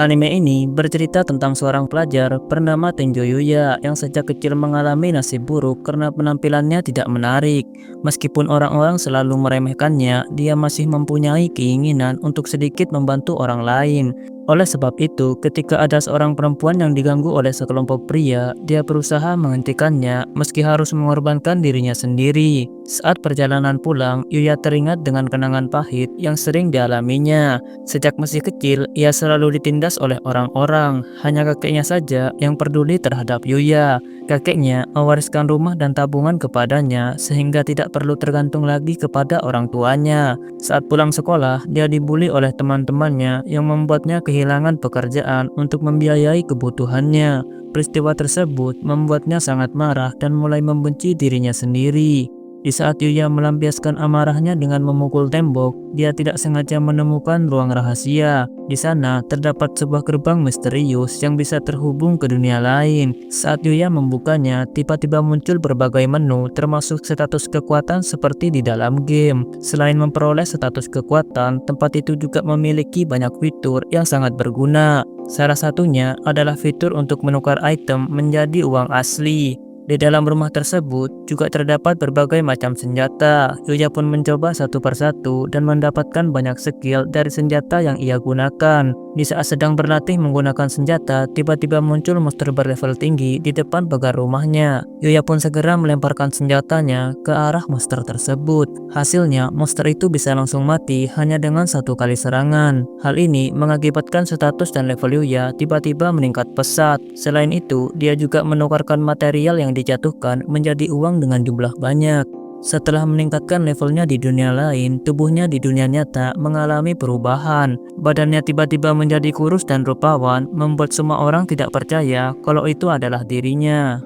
Anime ini bercerita tentang seorang pelajar bernama Tenjo Yuya yang sejak kecil mengalami nasib buruk karena penampilannya tidak menarik. Meskipun orang-orang selalu meremehkannya, dia masih mempunyai keinginan untuk sedikit membantu orang lain. Oleh sebab itu, ketika ada seorang perempuan yang diganggu oleh sekelompok pria, dia berusaha menghentikannya meski harus mengorbankan dirinya sendiri. Saat perjalanan pulang, Yuya teringat dengan kenangan pahit yang sering dialaminya. Sejak masih kecil, ia selalu ditindas oleh orang-orang. Hanya kakeknya saja yang peduli terhadap Yuya. Kakeknya mewariskan rumah dan tabungan kepadanya sehingga tidak perlu tergantung lagi kepada orang tuanya. Saat pulang sekolah, dia dibully oleh teman-temannya yang membuatnya kehilangan pekerjaan untuk membiayai kebutuhannya. Peristiwa tersebut membuatnya sangat marah dan mulai membenci dirinya sendiri. Di saat Yuya melampiaskan amarahnya dengan memukul tembok, dia tidak sengaja menemukan ruang rahasia. Di sana terdapat sebuah gerbang misterius yang bisa terhubung ke dunia lain. Saat Yuya membukanya, tiba-tiba muncul berbagai menu termasuk status kekuatan seperti di dalam game. Selain memperoleh status kekuatan, tempat itu juga memiliki banyak fitur yang sangat berguna. Salah satunya adalah fitur untuk menukar item menjadi uang asli. Di dalam rumah tersebut juga terdapat berbagai macam senjata. Yuya pun mencoba satu persatu dan mendapatkan banyak skill dari senjata yang ia gunakan. Di saat sedang berlatih menggunakan senjata, tiba-tiba muncul monster berlevel tinggi di depan pagar rumahnya. Yuya pun segera melemparkan senjatanya ke arah monster tersebut. Hasilnya, monster itu bisa langsung mati hanya dengan satu kali serangan. Hal ini mengakibatkan status dan level Yuya tiba-tiba meningkat pesat. Selain itu, dia juga menukarkan material yang dijatuhkan menjadi uang dengan jumlah banyak. Setelah meningkatkan levelnya di dunia lain, tubuhnya di dunia nyata mengalami perubahan. Badannya tiba-tiba menjadi kurus dan rupawan, membuat semua orang tidak percaya kalau itu adalah dirinya.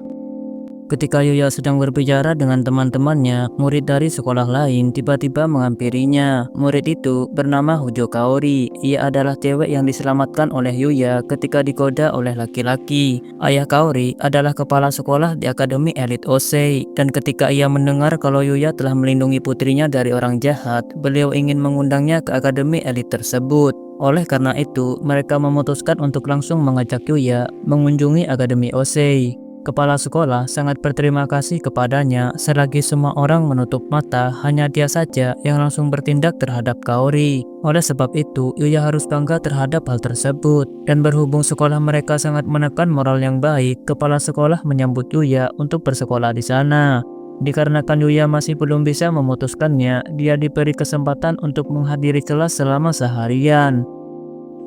Ketika Yuya sedang berbicara dengan teman-temannya, murid dari sekolah lain tiba-tiba menghampirinya. Murid itu bernama Hojo Kaori. Ia adalah cewek yang diselamatkan oleh Yuya ketika digoda oleh laki-laki. Ayah Kaori adalah kepala sekolah di Akademi Elit Osei. Dan ketika ia mendengar kalau Yuya telah melindungi putrinya dari orang jahat, beliau ingin mengundangnya ke Akademi Elit tersebut. Oleh karena itu, mereka memutuskan untuk langsung mengajak Yuya mengunjungi Akademi Osei. Kepala sekolah sangat berterima kasih kepadanya selagi semua orang menutup mata, hanya dia saja yang langsung bertindak terhadap Kaori. Oleh sebab itu, Yuya harus bangga terhadap hal tersebut. Dan berhubung sekolah mereka sangat menekan moral yang baik, kepala sekolah menyambut Yuya untuk bersekolah di sana. Dikarenakan Yuya masih belum bisa memutuskannya, dia diberi kesempatan untuk menghadiri kelas selama seharian.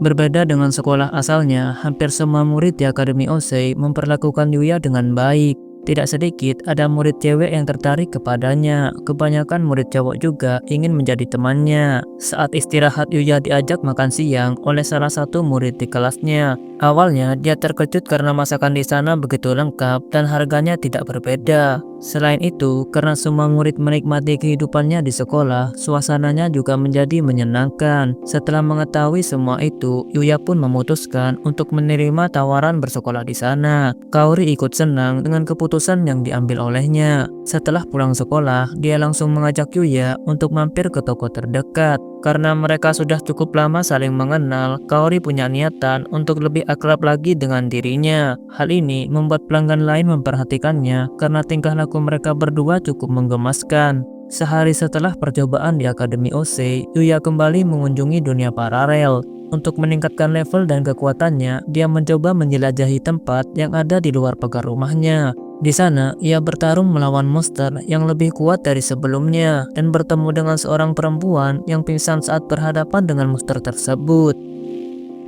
Berbeda dengan sekolah asalnya, hampir semua murid di Akademi Osei memperlakukan Yuya dengan baik. Tidak sedikit ada murid cewek yang tertarik kepadanya. Kebanyakan murid cowok juga ingin menjadi temannya. Saat istirahat, Yuya diajak makan siang oleh salah satu murid di kelasnya. Awalnya dia terkejut karena masakan di sana begitu lengkap dan harganya tidak berbeda. Selain itu, karena semua murid menikmati kehidupannya di sekolah, suasananya juga menjadi menyenangkan. Setelah mengetahui semua itu, Yuya pun memutuskan untuk menerima tawaran bersekolah di sana. Kaori ikut senang dengan keputusan yang diambil olehnya. Setelah pulang sekolah, dia langsung mengajak Yuya untuk mampir ke toko terdekat. Karena mereka sudah cukup lama saling mengenal, Kaori punya niatan untuk lebih akrab lagi dengan dirinya. Hal ini membuat pelanggan lain memperhatikannya karena tingkah laku mereka berdua cukup menggemaskan. Sehari setelah percobaan di Akademi Osei, Yuya kembali mengunjungi dunia paralel. Untuk meningkatkan level dan kekuatannya, dia mencoba menjelajahi tempat yang ada di luar pagar rumahnya. Di sana, ia bertarung melawan monster yang lebih kuat dari sebelumnya dan bertemu dengan seorang perempuan yang pingsan saat berhadapan dengan monster tersebut.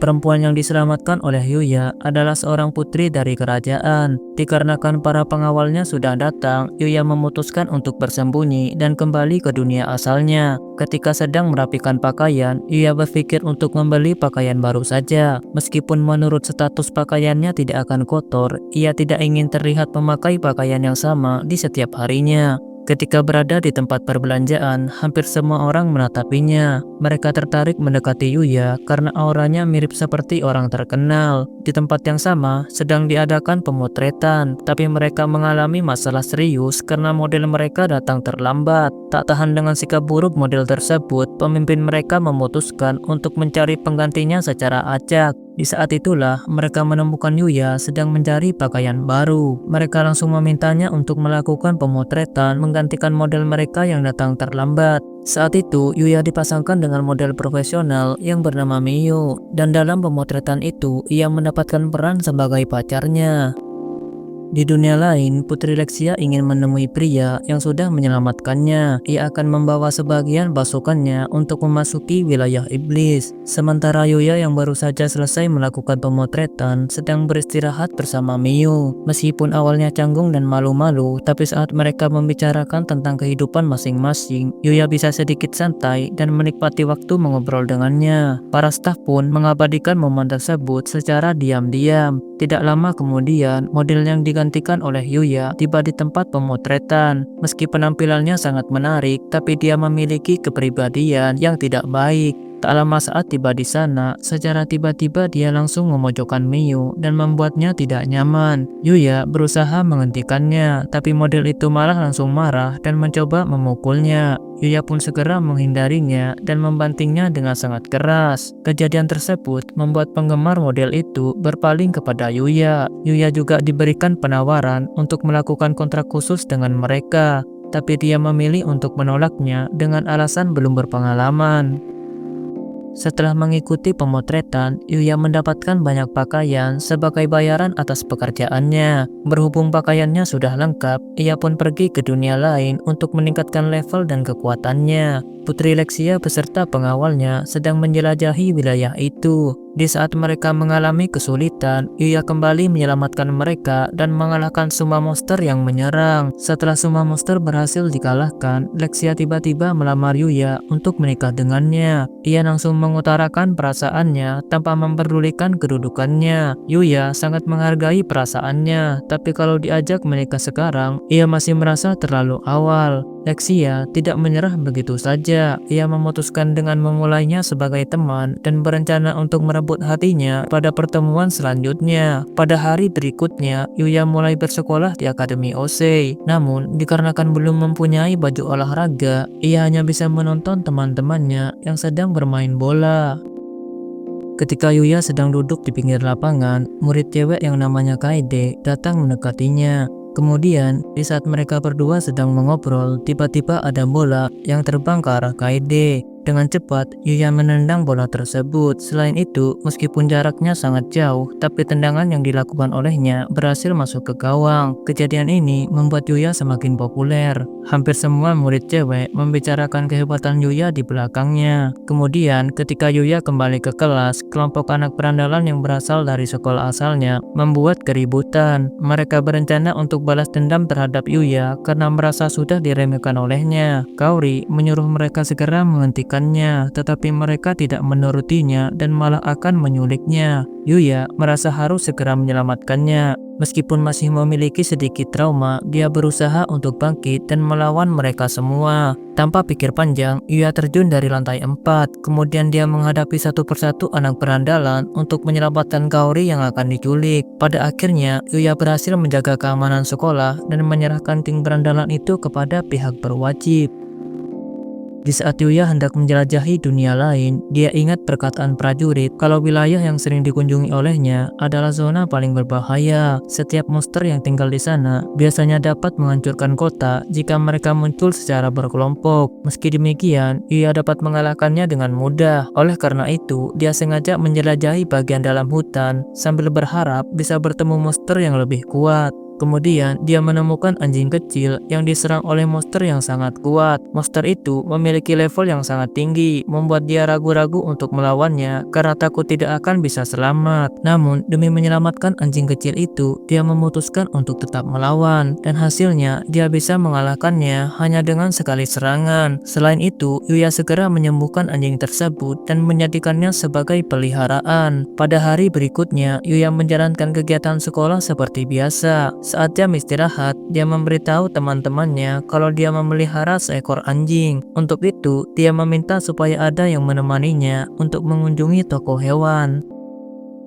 Perempuan yang diselamatkan oleh Yuya adalah seorang putri dari kerajaan. Dikarenakan para pengawalnya sudah datang, Yuya memutuskan untuk bersembunyi dan kembali ke dunia asalnya. Ketika sedang merapikan pakaian, Yuya berpikir untuk membeli pakaian baru saja. Meskipun menurut status pakaiannya tidak akan kotor, ia tidak ingin terlihat memakai pakaian yang sama di setiap harinya. Ketika berada di tempat perbelanjaan, hampir semua orang menatapinya. Mereka tertarik mendekati Yuya karena auranya mirip seperti orang terkenal. Di tempat yang sama, sedang diadakan pemotretan, tapi mereka mengalami masalah serius karena model mereka datang terlambat. Tak tahan dengan sikap buruk model tersebut, pemimpin mereka memutuskan untuk mencari penggantinya secara acak. Di saat itulah, mereka menemukan Yuya sedang mencari pakaian baru. Mereka langsung memintanya untuk melakukan pemotretan menggantikan model mereka yang datang terlambat. Saat itu, Yuya dipasangkan dengan model profesional yang bernama Miyu, dan dalam pemotretan itu, ia mendapatkan peran sebagai pacarnya. Di dunia lain, Putri Lexia ingin menemui pria yang sudah menyelamatkannya. Ia akan membawa sebagian pasukannya untuk memasuki wilayah iblis. Sementara Yuya yang baru saja selesai melakukan pemotretan sedang beristirahat bersama Miyu. Meskipun awalnya canggung dan malu-malu, tapi saat mereka membicarakan tentang kehidupan masing-masing, Yuya bisa sedikit santai dan menikmati waktu mengobrol dengannya. Para staf pun mengabadikan momen tersebut secara diam-diam. Tidak lama kemudian, model yang digantikan oleh Yuya tiba di tempat pemotretan. Meski penampilannya sangat menarik, tapi dia memiliki kepribadian yang tidak baik. Tak lama saat tiba di sana, secara tiba-tiba dia langsung memojokkan Miyu dan membuatnya tidak nyaman. Yuya berusaha menghentikannya, tapi model itu malah langsung marah dan mencoba memukulnya. Yuya pun segera menghindarinya dan membantingnya dengan sangat keras. Kejadian tersebut membuat penggemar model itu berpaling kepada Yuya. Yuya juga diberikan penawaran untuk melakukan kontrak khusus dengan mereka, tapi dia memilih untuk menolaknya dengan alasan belum berpengalaman. Setelah mengikuti pemotretan, Yuya mendapatkan banyak pakaian sebagai bayaran atas pekerjaannya. Berhubung pakaiannya sudah lengkap, ia pun pergi ke dunia lain untuk meningkatkan level dan kekuatannya. Putri Lexia beserta pengawalnya sedang menjelajahi wilayah itu. Di saat mereka mengalami kesulitan, Yuya kembali menyelamatkan mereka dan mengalahkan semua monster yang menyerang. Setelah semua monster berhasil dikalahkan, Lexia tiba-tiba melamar Yuya untuk menikah dengannya. Ia langsung mengutarakan perasaannya tanpa memperdulikan kedudukannya. Yuya sangat menghargai perasaannya, tapi kalau diajak menikah sekarang, ia masih merasa terlalu awal. Lexia tidak menyerah begitu saja. Ia memutuskan dengan memulainya sebagai teman dan berencana untuk merebut hatinya pada pertemuan selanjutnya. Pada hari berikutnya, Yuya mulai bersekolah di Akademi Osei. Namun, dikarenakan belum mempunyai baju olahraga, ia hanya bisa menonton teman-temannya yang sedang bermain bola. Ketika Yuya sedang duduk di pinggir lapangan, murid cewek yang namanya Kaede datang mendekatinya. Kemudian, di saat mereka berdua sedang mengobrol, tiba-tiba ada bola yang terbang ke arah Kaede. Dengan cepat, Yuya menendang bola tersebut. Selain itu, meskipun jaraknya sangat jauh, tapi tendangan yang dilakukan olehnya berhasil masuk ke gawang. Kejadian ini membuat Yuya semakin populer. Hampir semua murid cewek membicarakan kehebatan Yuya di belakangnya. Kemudian, ketika Yuya kembali ke kelas, kelompok anak berandalan yang berasal dari sekolah asalnya membuat keributan. Mereka berencana untuk balas dendam terhadap Yuya karena merasa sudah diremehkan olehnya. Kaori menyuruh mereka segera menghentikannya, tetapi mereka tidak menurutinya dan malah akan menyuliknya. Yuya merasa harus segera menyelamatkannya. Meskipun masih memiliki sedikit trauma, dia berusaha untuk bangkit dan melawan mereka semua. Tanpa pikir panjang, Yuya terjun dari lantai 4. Kemudian dia menghadapi satu persatu anak berandalan untuk menyelamatkan Kaori yang akan diculik. Pada akhirnya, Yuya berhasil menjaga keamanan sekolah dan menyerahkan ting berandalan itu kepada pihak berwajib. Di saat Yuya hendak menjelajahi dunia lain, dia ingat perkataan prajurit kalau wilayah yang sering dikunjungi olehnya adalah zona paling berbahaya. Setiap monster yang tinggal di sana biasanya dapat menghancurkan kota jika mereka muncul secara berkelompok. Meski demikian, Yuya dapat mengalahkannya dengan mudah. Oleh karena itu, dia sengaja menjelajahi bagian dalam hutan sambil berharap bisa bertemu monster yang lebih kuat. Kemudian, dia menemukan anjing kecil yang diserang oleh monster yang sangat kuat. Monster itu memiliki level yang sangat tinggi, membuat dia ragu-ragu untuk melawannya karena takut tidak akan bisa selamat. Namun, demi menyelamatkan anjing kecil itu, dia memutuskan untuk tetap melawan, dan hasilnya dia bisa mengalahkannya hanya dengan sekali serangan. Selain itu, Yuya segera menyembuhkan anjing tersebut dan menjadikannya sebagai peliharaan. Pada hari berikutnya, Yuya menjalankan kegiatan sekolah seperti biasa. Saat jam istirahat, dia memberitahu teman-temannya kalau dia memelihara seekor anjing. Untuk itu, dia meminta supaya ada yang menemaninya untuk mengunjungi toko hewan.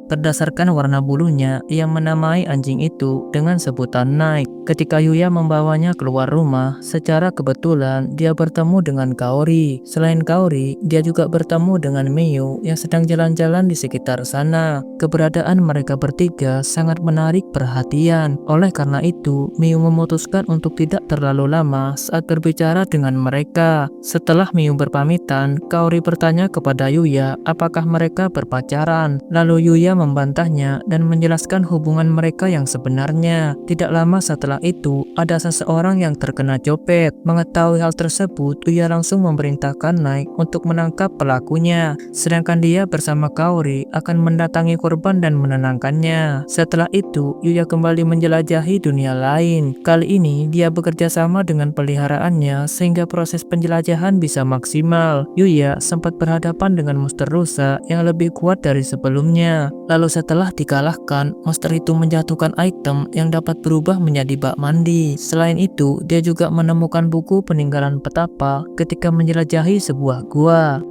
Berdasarkan warna bulunya, ia menamai anjing itu dengan sebutan Nike. Ketika Yuya membawanya keluar rumah, secara kebetulan dia bertemu dengan Kaori. Selain Kaori, dia juga bertemu dengan Miyu yang sedang jalan-jalan di sekitar sana. Keberadaan mereka bertiga sangat menarik perhatian. Oleh karena itu, Miyu memutuskan untuk tidak terlalu lama saat berbicara dengan mereka. Setelah Miyu berpamitan, Kaori bertanya kepada Yuya apakah mereka berpacaran. Lalu Yuya membantahnya dan menjelaskan hubungan mereka yang sebenarnya. Tidak lama setelah itu, ada seseorang yang terkena copet. Mengetahui hal tersebut, Yuya langsung memerintahkan Nike untuk menangkap pelakunya. Sedangkan dia bersama Kaori akan mendatangi korban dan menenangkannya. Setelah itu, Yuya kembali menjelajahi dunia lain. Kali ini, dia bekerja sama dengan peliharaannya sehingga proses penjelajahan bisa maksimal. Yuya sempat berhadapan dengan monster rusa yang lebih kuat dari sebelumnya. Lalu setelah dikalahkan, monster itu menjatuhkan item yang dapat berubah menjadi bak mandi. Selain itu, dia juga menemukan buku peninggalan petapa ketika menjelajahi sebuah gua.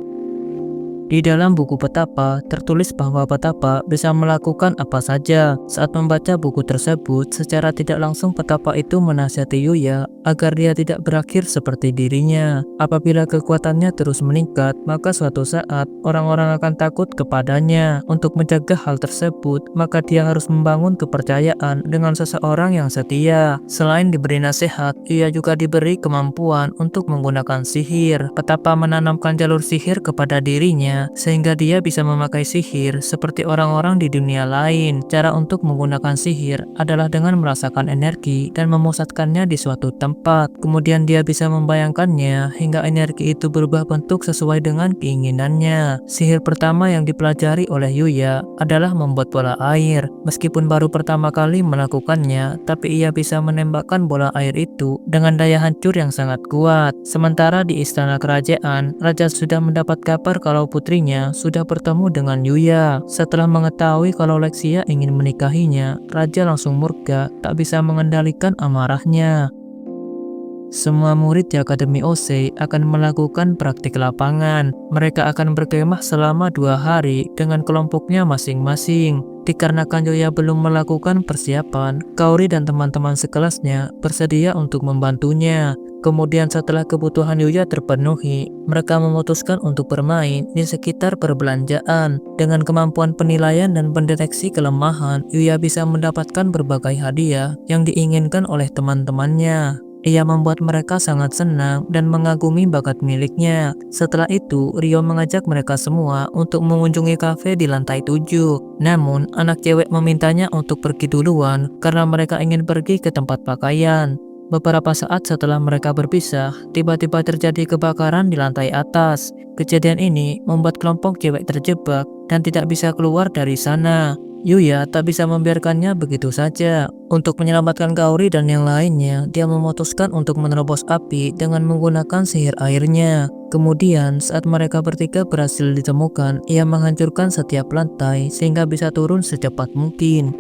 Di dalam buku petapa, tertulis bahwa petapa bisa melakukan apa saja. Saat membaca buku tersebut, secara tidak langsung petapa itu menasihati Yuya agar dia tidak berakhir seperti dirinya. Apabila kekuatannya terus meningkat, maka suatu saat orang-orang akan takut kepadanya. Untuk mencegah hal tersebut, maka dia harus membangun kepercayaan dengan seseorang yang setia. Selain diberi nasihat, Yuya juga diberi kemampuan untuk menggunakan sihir. Petapa menanamkan jalur sihir kepada dirinya sehingga dia bisa memakai sihir seperti orang-orang di dunia lain. Cara untuk menggunakan sihir adalah dengan merasakan energi dan memusatkannya di suatu tempat. Kemudian dia bisa membayangkannya hingga energi itu berubah bentuk sesuai dengan keinginannya. Sihir pertama yang dipelajari oleh Yuya adalah membuat bola air. Meskipun baru pertama kali melakukannya, tapi ia bisa menembakkan bola air itu dengan daya hancur yang sangat kuat. Sementara di istana kerajaan, raja sudah mendapat kabar kalau putrinya sudah bertemu dengan Yuya. Setelah mengetahui kalau Lexia ingin menikahinya, raja langsung murka, tak bisa mengendalikan amarahnya. Semua murid di Akademi Osei akan melakukan praktik lapangan. Mereka akan berkemah selama 2 hari dengan kelompoknya masing-masing. Dikarenakan Yuya belum melakukan persiapan, Kaori dan teman-teman sekelasnya bersedia untuk membantunya. Kemudian setelah kebutuhan Yuya terpenuhi, mereka memutuskan untuk bermain di sekitar perbelanjaan. Dengan kemampuan penilaian dan pendeteksi kelemahan, Yuya bisa mendapatkan berbagai hadiah yang diinginkan oleh teman-temannya. Ia membuat mereka sangat senang dan mengagumi bakat miliknya. Setelah itu, Rio mengajak mereka semua untuk mengunjungi kafe di lantai 7. Namun, anak cewek memintanya untuk pergi duluan karena mereka ingin pergi ke tempat pakaian. Beberapa saat setelah mereka berpisah, tiba-tiba terjadi kebakaran di lantai atas. Kejadian ini membuat kelompok cewek terjebak dan tidak bisa keluar dari sana. Yuya tak bisa membiarkannya begitu saja. Untuk menyelamatkan Kaori dan yang lainnya, dia memutuskan untuk menerobos api dengan menggunakan sihir airnya. Kemudian, saat mereka bertiga berhasil ditemukan, ia menghancurkan setiap lantai sehingga bisa turun secepat mungkin.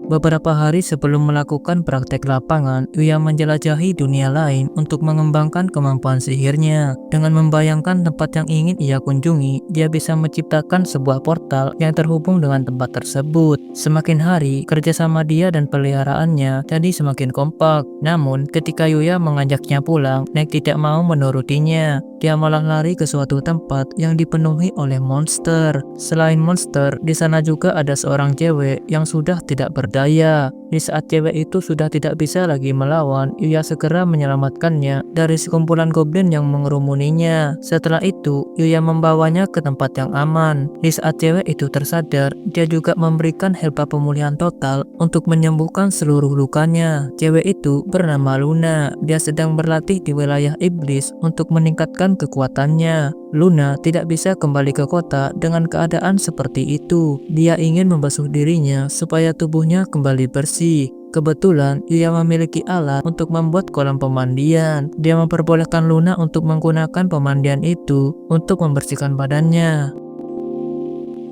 Beberapa hari sebelum melakukan praktek lapangan, Yuya menjelajahi dunia lain untuk mengembangkan kemampuan sihirnya. Dengan membayangkan tempat yang ingin ia kunjungi, dia bisa menciptakan sebuah portal yang terhubung dengan tempat tersebut. Semakin hari, kerjasama dia dan peliharaannya jadi semakin kompak. Namun, ketika Yuya mengajaknya pulang, Nek tidak mau menurutinya. Dia malah lari ke suatu tempat yang dipenuhi oleh monster. Selain monster, di sana juga ada seorang cewek yang sudah tidak berdaya. Di saat cewek itu sudah tidak bisa lagi melawan, Yuya segera menyelamatkannya dari sekumpulan goblin yang mengerumuninya. Setelah itu, Yuya membawanya ke tempat yang aman. Di saat cewek itu tersadar, dia juga memberikan herba pemulihan total untuk menyembuhkan seluruh lukanya. Cewek itu bernama Luna. Dia sedang berlatih di wilayah iblis untuk meningkatkan kekuatannya. Luna tidak bisa kembali ke kota dengan keadaan seperti itu. Dia ingin membasuh dirinya supaya tubuhnya kembali bersih. Kebetulan, Yuya memiliki alat untuk membuat kolam pemandian. Dia memperbolehkan Luna untuk menggunakan pemandian itu untuk membersihkan badannya.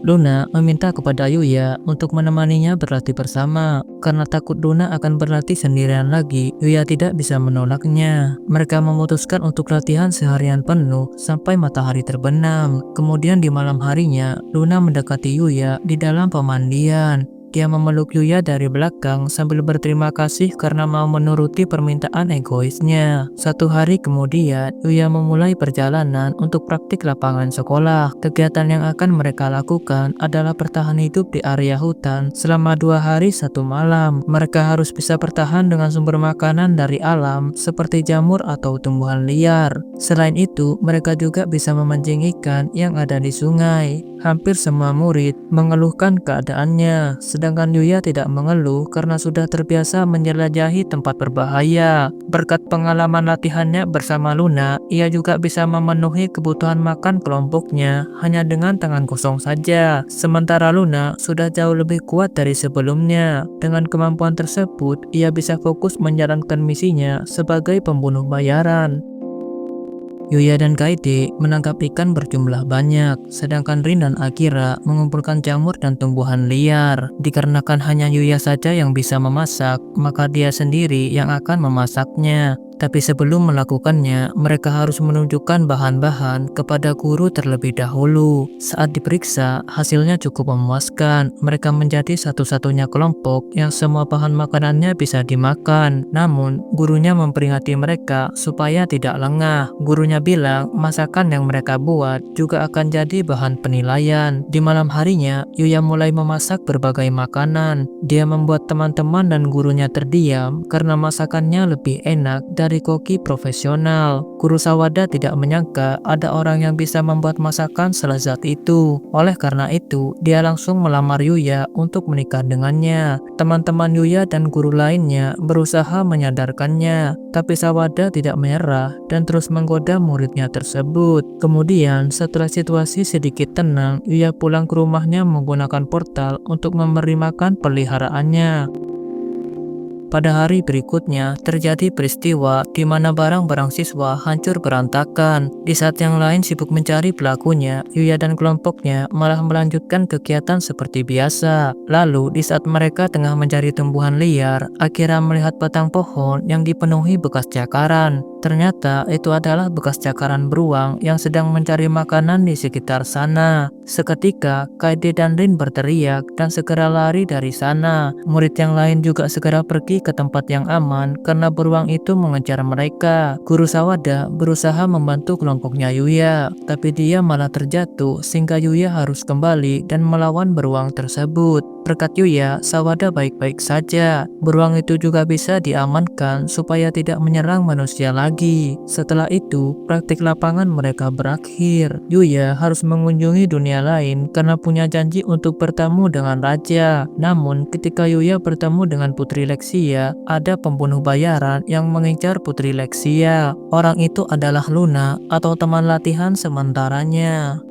Luna meminta kepada Yuya untuk menemaninya berlatih bersama. Karena takut Luna akan berlatih sendirian lagi, Yuya tidak bisa menolaknya. Mereka memutuskan untuk latihan seharian penuh sampai matahari terbenam. Kemudian di malam harinya, Luna mendekati Yuya di dalam pemandian. Dia memeluk Yuya dari belakang sambil berterima kasih karena mau menuruti permintaan egoisnya. Satu hari kemudian, Yuya memulai perjalanan untuk praktik lapangan sekolah. Kegiatan yang akan mereka lakukan adalah bertahan hidup di area hutan selama 2 hari 1 malam. Mereka harus bisa bertahan dengan sumber makanan dari alam seperti jamur atau tumbuhan liar. Selain itu, mereka juga bisa memancing ikan yang ada di sungai. Hampir semua murid mengeluhkan keadaannya, sedangkan Yuya tidak mengeluh karena sudah terbiasa menjelajahi tempat berbahaya. Berkat pengalaman latihannya bersama Luna, ia juga bisa memenuhi kebutuhan makan kelompoknya hanya dengan tangan kosong saja. Sementara Luna sudah jauh lebih kuat dari sebelumnya. Dengan kemampuan tersebut, ia bisa fokus menjalankan misinya sebagai pembunuh bayaran. Yuya dan Kaede menangkap ikan berjumlah banyak, sedangkan Rin dan Akira mengumpulkan jamur dan tumbuhan liar. Dikarenakan hanya Yuya saja yang bisa memasak, maka dia sendiri yang akan memasaknya. Tapi sebelum melakukannya, mereka harus menunjukkan bahan-bahan kepada guru terlebih dahulu. Saat diperiksa, hasilnya cukup memuaskan. Mereka menjadi satu-satunya kelompok yang semua bahan makanannya bisa dimakan. Namun, gurunya memperingati mereka supaya tidak lengah. Gurunya bilang masakan yang mereka buat juga akan jadi bahan penilaian. Di malam harinya, Yuya mulai memasak berbagai makanan. Dia membuat teman-teman dan gurunya terdiam karena masakannya lebih enak dari koki profesional. Guru Sawada tidak menyangka ada orang yang bisa membuat masakan selezat itu. Oleh karena itu, dia langsung melamar Yuya untuk menikah dengannya. Teman-teman Yuya dan guru lainnya berusaha menyadarkannya, tapi Sawada tidak menyerah dan terus menggoda muridnya tersebut. Kemudian, setelah situasi sedikit tenang, Yuya pulang ke rumahnya menggunakan portal untuk memberi makan peliharaannya. Pada hari berikutnya, terjadi peristiwa di mana barang-barang siswa hancur berantakan. Di saat yang lain sibuk mencari pelakunya, Yuya dan kelompoknya malah melanjutkan kegiatan seperti biasa. Lalu, di saat mereka tengah mencari tumbuhan liar, Akira melihat batang pohon yang dipenuhi bekas cakaran. Ternyata itu adalah bekas cakaran beruang yang sedang mencari makanan di sekitar sana. Seketika, Kaede dan Rin berteriak dan segera lari dari sana. Murid yang lain juga segera pergi ke tempat yang aman karena beruang itu mengejar mereka. Guru Sawada berusaha membantu kelompoknya Yuya, tapi dia malah terjatuh sehingga Yuya harus kembali dan melawan beruang tersebut. Berkat Yuya, Sawada baik-baik saja. Beruang itu juga bisa diamankan supaya tidak menyerang manusia lagi. Setelah itu, praktik lapangan mereka berakhir. Yuya harus mengunjungi dunia lain karena punya janji untuk bertemu dengan raja. Namun, ketika Yuya bertemu dengan Putri Lexia, ada pembunuh bayaran yang mengincar Putri Lexia. Orang itu adalah Luna atau teman latihan sementaranya.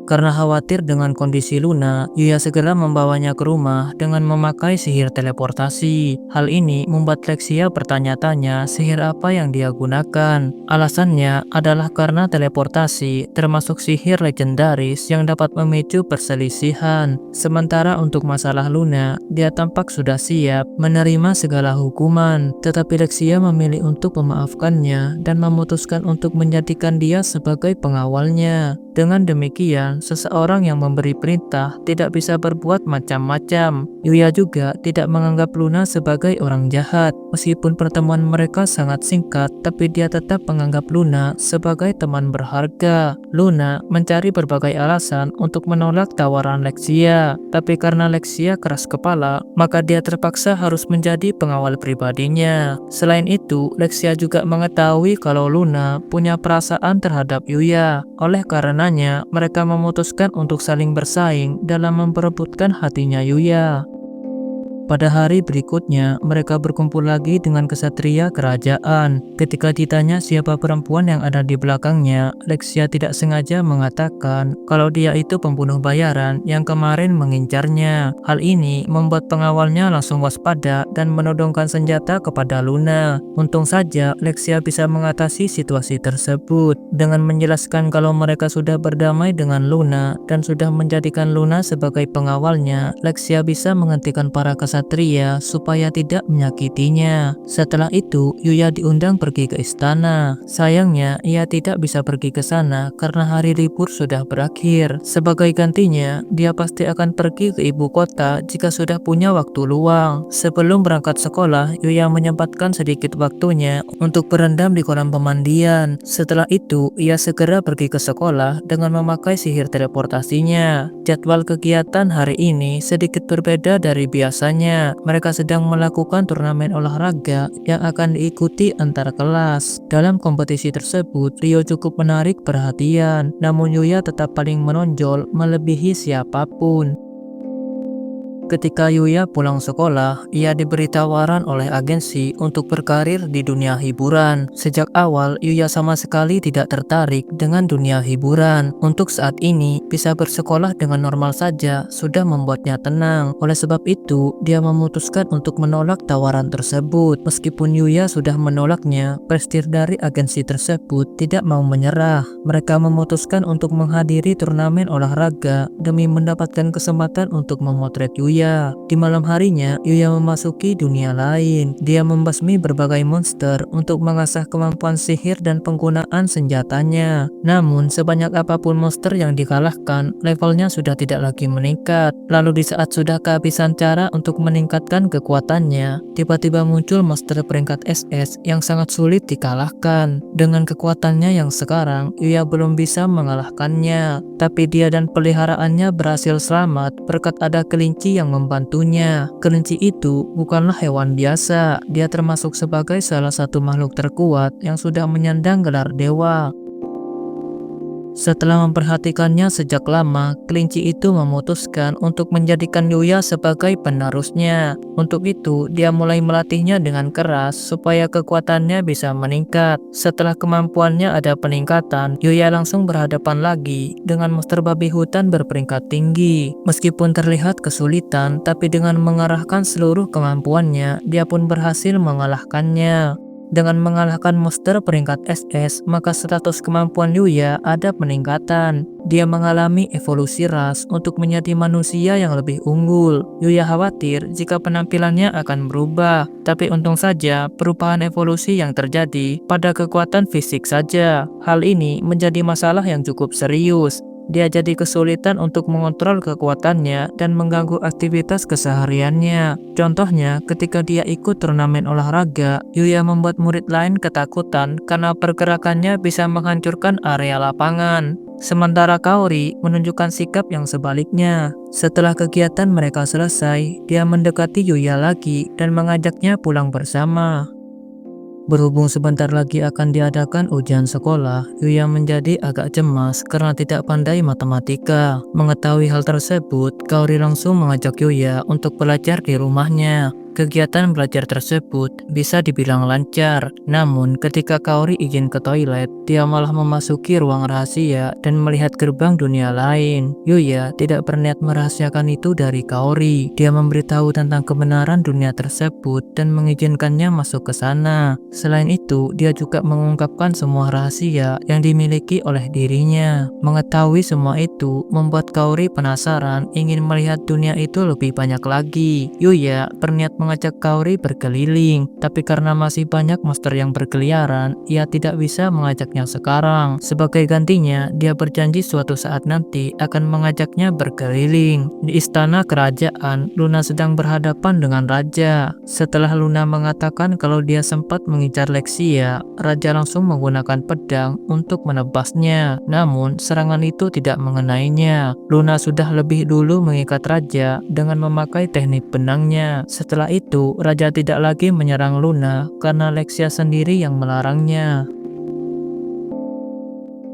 Karena khawatir dengan kondisi Luna, Yuya segera membawanya ke rumah dengan memakai sihir teleportasi. Hal ini membuat Lexia bertanya-tanya sihir apa yang dia gunakan. Alasannya adalah karena teleportasi termasuk sihir legendaris yang dapat memicu perselisihan. Sementara untuk masalah Luna, dia tampak sudah siap menerima segala hukuman. Tetapi Lexia memilih untuk memaafkannya dan memutuskan untuk menjadikan dia sebagai pengawalnya. Dengan demikian, seseorang yang memberi perintah tidak bisa berbuat macam-macam. Yuya juga tidak menganggap Luna sebagai orang jahat. Meskipun pertemuan mereka sangat singkat, tapi dia tetap menganggap Luna sebagai teman berharga. Luna mencari berbagai alasan untuk menolak tawaran Lexia, tapi karena Lexia keras kepala, maka dia terpaksa harus menjadi pengawal pribadinya. Selain itu, Lexia juga mengetahui kalau Luna punya perasaan terhadap Yuya. Oleh karenanya, mereka memutuskan untuk saling bersaing dalam memperebutkan hatinya Yuya. Pada hari berikutnya, mereka berkumpul lagi dengan kesatria kerajaan. Ketika ditanya siapa perempuan yang ada di belakangnya, Lexia tidak sengaja mengatakan kalau dia itu pembunuh bayaran yang kemarin mengincarnya. Hal ini membuat pengawalnya langsung waspada dan menodongkan senjata kepada Luna. Untung saja Lexia bisa mengatasi situasi tersebut dengan menjelaskan kalau mereka sudah berdamai dengan Luna dan sudah menjadikan Luna sebagai pengawalnya. Lexia bisa menghentikan para kesatria supaya tidak menyakitinya. Setelah itu, Yuya diundang pergi ke istana. Sayangnya, ia tidak bisa pergi ke sana karena hari libur sudah berakhir. Sebagai gantinya, dia pasti akan pergi ke ibu kota jika sudah punya waktu luang. Sebelum berangkat sekolah, Yuya menyempatkan sedikit waktunya untuk berendam di kolam pemandian. Setelah itu, ia segera pergi ke sekolah dengan memakai sihir teleportasinya. Jadwal kegiatan hari ini sedikit berbeda dari biasanya. Mereka sedang melakukan turnamen olahraga yang akan diikuti antar kelas. Dalam kompetisi tersebut, Rio cukup menarik perhatian, namun Yuya tetap paling menonjol melebihi siapapun. Ketika Yuya pulang sekolah, ia diberi tawaran oleh agensi untuk berkarir di dunia hiburan. Sejak awal, Yuya sama sekali tidak tertarik dengan dunia hiburan. Untuk saat ini, bisa bersekolah dengan normal saja sudah membuatnya tenang. Oleh sebab itu, dia memutuskan untuk menolak tawaran tersebut. Meskipun Yuya sudah menolaknya, prestir dari agensi tersebut tidak mau menyerah. Mereka memutuskan untuk menghadiri turnamen olahraga demi mendapatkan kesempatan untuk memotret Yuya. Di malam harinya, Yuya memasuki dunia lain. Dia membasmi berbagai monster untuk mengasah kemampuan sihir dan penggunaan senjatanya. Namun, sebanyak apapun monster yang dikalahkan, levelnya sudah tidak lagi meningkat. Lalu di saat sudah kehabisan cara untuk meningkatkan kekuatannya, tiba-tiba muncul monster peringkat SS yang sangat sulit dikalahkan. Dengan kekuatannya yang sekarang, Yuya belum bisa mengalahkannya. Tapi dia dan peliharaannya berhasil selamat berkat ada kelinci yang membantunya. Kelinci itu bukanlah hewan biasa, dia termasuk sebagai salah satu makhluk terkuat yang sudah menyandang gelar dewa. Setelah memperhatikannya sejak lama, kelinci itu memutuskan untuk menjadikan Yuya sebagai penerusnya. Untuk itu, dia mulai melatihnya dengan keras supaya kekuatannya bisa meningkat. Setelah kemampuannya ada peningkatan, Yuya langsung berhadapan lagi dengan monster babi hutan berperingkat tinggi. Meskipun terlihat kesulitan, tapi dengan mengarahkan seluruh kemampuannya, dia pun berhasil mengalahkannya. Dengan mengalahkan monster peringkat SS, maka status kemampuan Yuya ada peningkatan. Dia mengalami evolusi ras untuk menjadi manusia yang lebih unggul. Yuya khawatir jika penampilannya akan berubah, tapi untung saja perubahan evolusi yang terjadi pada kekuatan fisik saja. Hal ini menjadi masalah yang cukup serius. Dia jadi kesulitan untuk mengontrol kekuatannya dan mengganggu aktivitas kesehariannya. Contohnya, ketika dia ikut turnamen olahraga, Yuya membuat murid lain ketakutan karena pergerakannya bisa menghancurkan area lapangan. Sementara Kaori menunjukkan sikap yang sebaliknya. Setelah kegiatan mereka selesai, dia mendekati Yuya lagi dan mengajaknya pulang bersama. Berhubung sebentar lagi akan diadakan ujian sekolah, Yuya menjadi agak cemas karena tidak pandai matematika. Mengetahui hal tersebut, Kaori langsung mengajak Yuya untuk belajar di rumahnya. Kegiatan belajar tersebut bisa dibilang lancar, namun ketika Kaori izin ke toilet, dia malah memasuki ruang rahasia dan melihat gerbang dunia lain. Yuya tidak berniat merahasiakan itu dari Kaori. Dia memberitahu tentang kebenaran dunia tersebut dan mengizinkannya masuk ke sana. Selain itu, dia juga mengungkapkan semua rahasia yang dimiliki oleh dirinya. Mengetahui semua itu membuat Kaori penasaran ingin melihat dunia itu lebih banyak lagi. Yuya berniat mengajak Kaori berkeliling, tapi karena masih banyak monster yang berkeliaran, ia tidak bisa mengajaknya sekarang. Sebagai gantinya, dia berjanji suatu saat nanti akan mengajaknya berkeliling. Di istana kerajaan, Luna sedang berhadapan dengan raja. Setelah Luna mengatakan kalau dia sempat mengincar Lexia, raja langsung menggunakan pedang untuk menebasnya. Namun, serangan itu tidak mengenainya. Luna sudah lebih dulu mengikat raja dengan memakai teknik benangnya. Setelah itu, raja tidak lagi menyerang Luna karena Lexia sendiri yang melarangnya.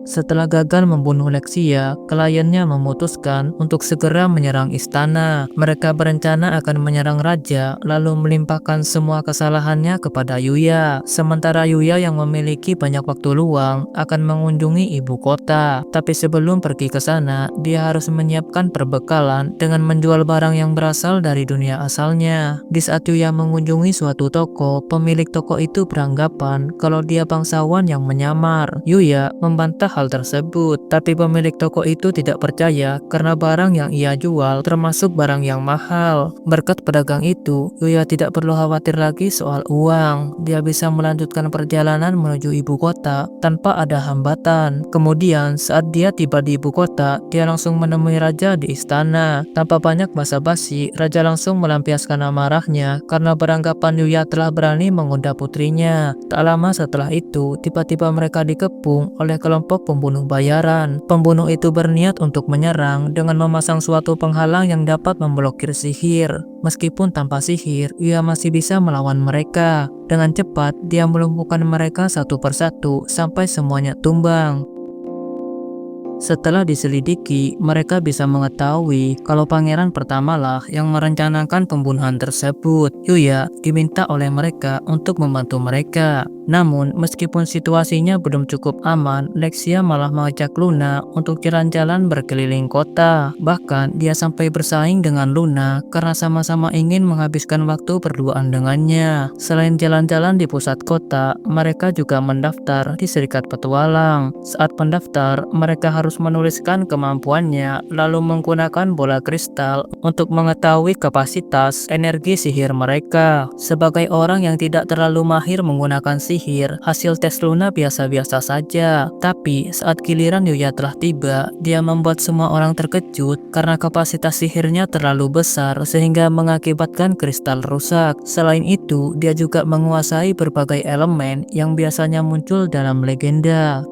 Setelah gagal membunuh Lexia, kliennya memutuskan untuk segera menyerang istana. Mereka berencana akan menyerang raja, lalu melimpahkan semua kesalahannya kepada Yuya. Sementara Yuya yang memiliki banyak waktu luang akan mengunjungi ibu kota. Tapi sebelum pergi ke sana, dia harus menyiapkan perbekalan dengan menjual barang yang berasal dari dunia asalnya. Di saat Yuya mengunjungi suatu toko, pemilik toko itu beranggapan kalau dia bangsawan yang menyamar. Yuya membantah hal tersebut, tapi pemilik toko itu tidak percaya karena barang yang ia jual termasuk barang yang mahal. Berkat pedagang itu, Yuya tidak perlu khawatir lagi soal uang. Dia bisa melanjutkan perjalanan menuju ibu kota tanpa ada hambatan. Kemudian, saat dia tiba di ibu kota, dia langsung menemui raja di istana. Tanpa banyak basa-basi, raja langsung melampiaskan amarahnya karena beranggapan Yuya telah berani menggoda putrinya. Tak lama setelah itu, tiba-tiba mereka dikepung oleh kelompok pembunuh bayaran. Pembunuh itu berniat untuk menyerang dengan memasang suatu penghalang yang dapat memblokir sihir. Meskipun tanpa sihir, Yuya masih bisa melawan mereka. Dengan cepat, dia melumpuhkan mereka satu persatu sampai semuanya tumbang. Setelah diselidiki, mereka bisa mengetahui kalau pangeran pertamalah yang merencanakan pembunuhan tersebut. Yuya diminta oleh mereka untuk membantu mereka. Namun, meskipun situasinya belum cukup aman, Lexia malah mengajak Luna untuk jalan-jalan berkeliling kota. Bahkan, dia sampai bersaing dengan Luna karena sama-sama ingin menghabiskan waktu berduaan dengannya. Selain jalan-jalan di pusat kota, mereka juga mendaftar di Serikat Petualang. Saat mendaftar, mereka harus menuliskan kemampuannya, lalu menggunakan bola kristal untuk mengetahui kapasitas energi sihir mereka. Sebagai orang yang tidak terlalu mahir menggunakan sihir, hasil tes Luna biasa-biasa saja. Tapi saat giliran Yuya telah tiba, dia membuat semua orang terkejut karena kapasitas sihirnya terlalu besar sehingga mengakibatkan kristal rusak. Selain itu, dia juga menguasai berbagai elemen yang biasanya muncul dalam legenda.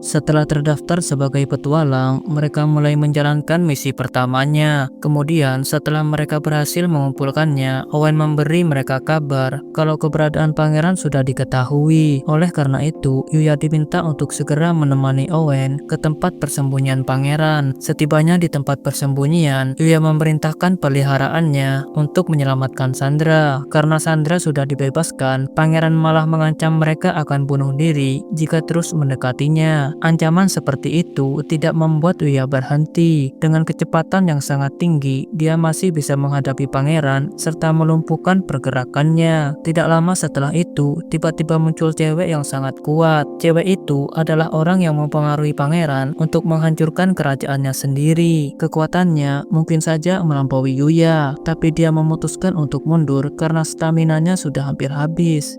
Setelah terdaftar sebagai petualang, mereka mulai menjalankan misi pertamanya. Kemudian, setelah mereka berhasil mengumpulkannya, Owen memberi mereka kabar kalau keberadaan pangeran sudah diketahui. Oleh karena itu, Yuya diminta untuk segera menemani Owen ke tempat persembunyian pangeran. Setibanya di tempat persembunyian, Yuya memerintahkan peliharaannya untuk menyelamatkan Sandra. Karena Sandra sudah dibebaskan, pangeran malah mengancam mereka akan bunuh diri jika terus mendekatinya. Ancaman seperti itu tidak membuat Yuya berhenti. Dengan kecepatan yang sangat tinggi, dia masih bisa menghadapi pangeran serta melumpuhkan pergerakannya. Tidak lama setelah itu, tiba-tiba muncul cewek yang sangat kuat. Cewek itu adalah orang yang mempengaruhi pangeran untuk menghancurkan kerajaannya sendiri. Kekuatannya mungkin saja melampaui Yuya, tapi dia memutuskan untuk mundur karena staminanya sudah hampir habis.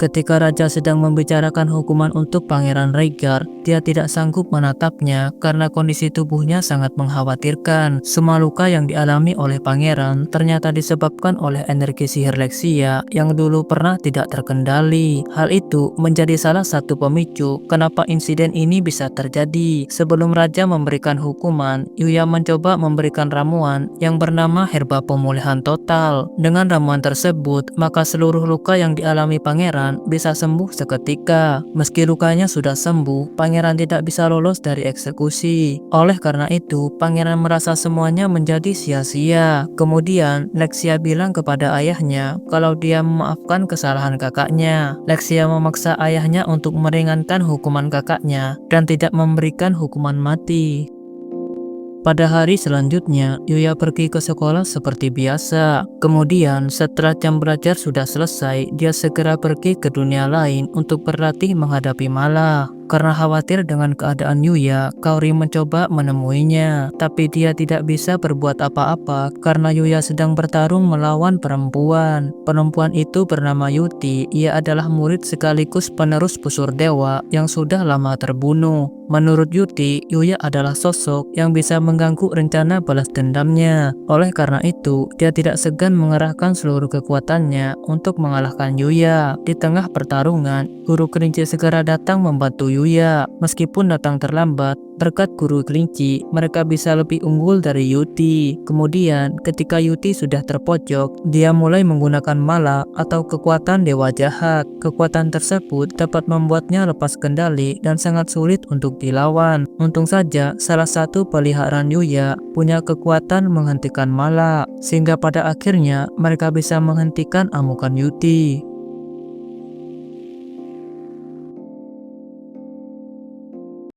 Ketika raja sedang membicarakan hukuman untuk Pangeran Rhaegar, dia tidak sanggup menatapnya karena kondisi tubuhnya sangat mengkhawatirkan. Semua luka yang dialami oleh pangeran ternyata disebabkan oleh energi sihir Lexia yang dulu pernah tidak terkendali. Hal itu menjadi salah satu pemicu kenapa insiden ini bisa terjadi. Sebelum raja memberikan hukuman, Yuya mencoba memberikan ramuan yang bernama herba pemulihan total. Dengan ramuan tersebut, maka seluruh luka yang dialami pangeran bisa sembuh seketika. Meski lukanya sudah sembuh, pangeran tidak bisa lolos dari eksekusi. Oleh karena itu, pangeran merasa semuanya menjadi sia-sia. Kemudian, Lexia bilang kepada ayahnya kalau dia memaafkan kesalahan kakaknya. Lexia memaksa ayahnya untuk meringankan hukuman kakaknya dan tidak memberikan hukuman mati. Pada hari selanjutnya, Yuya pergi ke sekolah seperti biasa. Kemudian, setelah jam belajar sudah selesai, dia segera pergi ke dunia lain untuk berlatih menghadapi Mala. Karena khawatir dengan keadaan Yuya, Kaori mencoba menemuinya. Tapi dia tidak bisa berbuat apa-apa karena Yuya sedang bertarung melawan perempuan. Perempuan itu bernama Yuti. Ia adalah murid sekaligus penerus Busur Dewa yang sudah lama terbunuh. Menurut Yuti, Yuya adalah sosok yang bisa mengganggu rencana balas dendamnya. Oleh karena itu, dia tidak segan mengerahkan seluruh kekuatannya untuk mengalahkan Yuya. Di tengah pertarungan, Guru Kerinci segera datang membantu Yuya. Yuya. Meskipun datang terlambat, berkat guru kelinci, mereka bisa lebih unggul dari Yuti. Kemudian, ketika Yuti sudah terpojok, dia mulai menggunakan mala atau kekuatan dewa jahat. Kekuatan tersebut dapat membuatnya lepas kendali dan sangat sulit untuk dilawan. Untung saja, salah satu peliharaan Yuya punya kekuatan menghentikan mala, sehingga pada akhirnya mereka bisa menghentikan amukan Yuti.